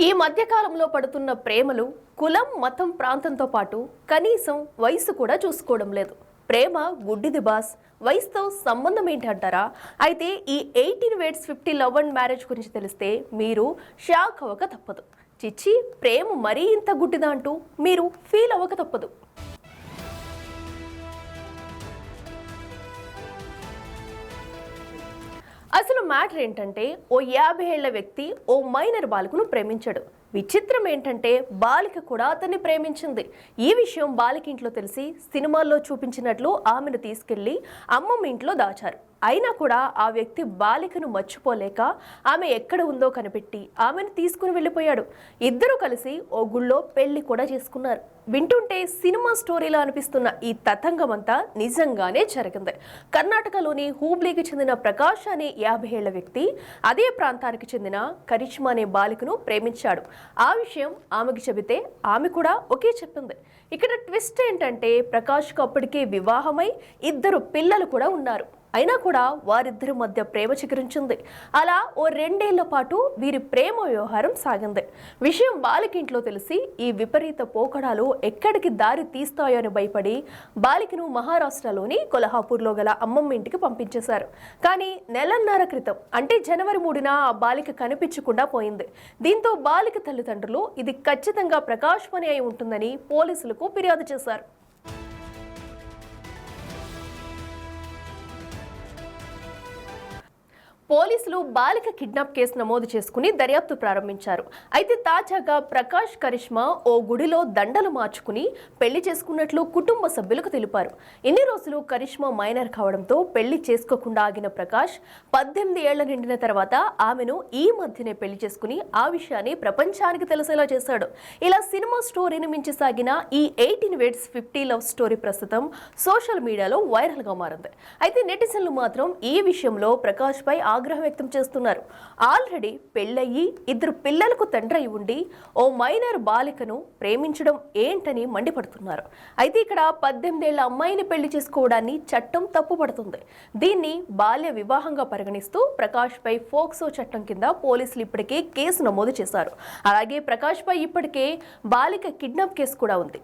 ఈ మధ్యకాలంలో పడుతున్న ప్రేమలు కులం, మతం, ప్రాంతంతో పాటు కనీసం వయసు కూడా చూసుకోవడం లేదు. ప్రేమ గుడ్డిది బాస్, వయసుతో సంబంధం ఏంటి అంటారా? అయితే ఈ 18 weights 50 లవ్ అండ్ మ్యారేజ్ గురించి తెలిస్తే మీరు షాక్ అవ్వక తప్పదు. చిచ్చి, ప్రేమ మరీ ఇంత గుడ్డిదా అంటూ మీరు ఫీల్ అవ్వక తప్పదు. అసలు మ్యాటర్ ఏంటంటే, ఓ 50 ఏళ్ల వ్యక్తి ఓ మైనర్ బాలికను ప్రేమించాడు. విచిత్రం ఏంటంటే, బాలిక కూడా అతన్ని ప్రేమించింది. ఈ విషయం బాలిక ఇంట్లో తెలిసి సినిమాల్లో చూపించినట్లు ఆమెను తీసుకెళ్లి అమ్మమ్మ ఇంట్లో దాచారు. అయినా కూడా ఆ వ్యక్తి బాలికను మర్చిపోలేక ఆమె ఎక్కడ ఉందో కనిపెట్టి ఆమెను తీసుకుని వెళ్ళిపోయాడు. ఇద్దరు కలిసి ఓ గుళ్ళో పెళ్లి కూడా చేసుకున్నారు. వింటుంటే సినిమా స్టోరీలా అనిపిస్తున్న ఈ తతంగమంతా నిజంగానే జరిగింది. కర్ణాటకలోని హూబ్లీకి చెందిన ప్రకాష్ అనే 50 ఏళ్ల వ్యక్తి అదే ప్రాంతానికి చెందిన కరిష్మా అనే బాలికను ప్రేమించాడు. ఆ విషయం ఆమెకి చెబితే ఆమె కూడా ఒకే చెప్పింది. ఇక్కడ ట్విస్ట్ ఏంటంటే, ప్రకాష్కు అప్పటికే వివాహమై 2 పిల్లలు కూడా ఉన్నారు. అయినా కూడా వారిద్దరి మధ్య ప్రేమ చిగురించింది. అలా ఓ 2 ఏళ్ల పాటు వీరి ప్రేమ వ్యవహారం సాగింది. విషయం బాలిక ఇంట్లో తెలిసి ఈ విపరీత పోకడాలు ఎక్కడికి దారి తీస్తాయో అని భయపడి బాలికను మహారాష్ట్రలోని కొల్హాపూర్లో గల అమ్మమ్మ ఇంటికి పంపించేశారు. కానీ నెలన్నర క్రితం, అంటే జనవరి 3న ఆ బాలిక కనిపించకుండా పోయింది. దీంతో బాలిక తల్లిదండ్రులు ఇది ఖచ్చితంగా ప్రకాష్ పని అయి ఉంటుందని పోలీసులకు ఫిర్యాదు చేశారు. పోలీసులు బాలిక కిడ్నాప్ కేసు నమోదు చేసుకుని దర్యాప్తు ప్రారంభించారు. అయితే తాజాగా ప్రకాష్, కరిష్మా ఓ గుడిలో దండలు మార్చుకుని పెళ్లి చేసుకున్నట్లు కుటుంబ సభ్యులకు తెలిపారు. ఇన్ని రోజులు కరిష్మా మైనర్ కావడంతో పెళ్లి చేసుకోకుండా ఆగిన ప్రకాష్ 18 ఏళ్ల నిండిన తర్వాత ఆమెను ఈ మధ్యనే పెళ్లి చేసుకుని ఆ విషయాన్ని ప్రపంచానికి తెలిసేలా చేశాడు. ఇలా సినిమా స్టోరీని మించి సాగిన ఈ 18 weights 50 లవ్ స్టోరీ ప్రస్తుతం సోషల్ మీడియాలో వైరల్ గా మారింది. అయితే నెటిజన్లు మాత్రం ఈ విషయంలో ప్రకాష్ పై ఆగ్రహం వ్యక్తం చేస్తున్నారు. ఆల్రెడీ పెళ్ళయ్యి 2 పిల్లలకు తండ్రి అయి ఉండి ఓ మైనర్ బాలికను ప్రేమించడం ఏంటని మండిపడుతున్నారు. అయితే ఇక్కడ 18 ఏళ్ల అమ్మాయిని పెళ్లి చేసుకోవడాన్ని చట్టం తప్పుపడుతుంది. దీన్ని బాల్య వివాహంగా పరిగణిస్తూ ప్రకాష్ పై ఫోక్సో చట్టం కింద పోలీసులు ఇప్పటికే కేసు నమోదు చేశారు. అలాగే ప్రకాష్ పై ఇప్పటికే బాలిక కిడ్నాప్ కేసు కూడా ఉంది.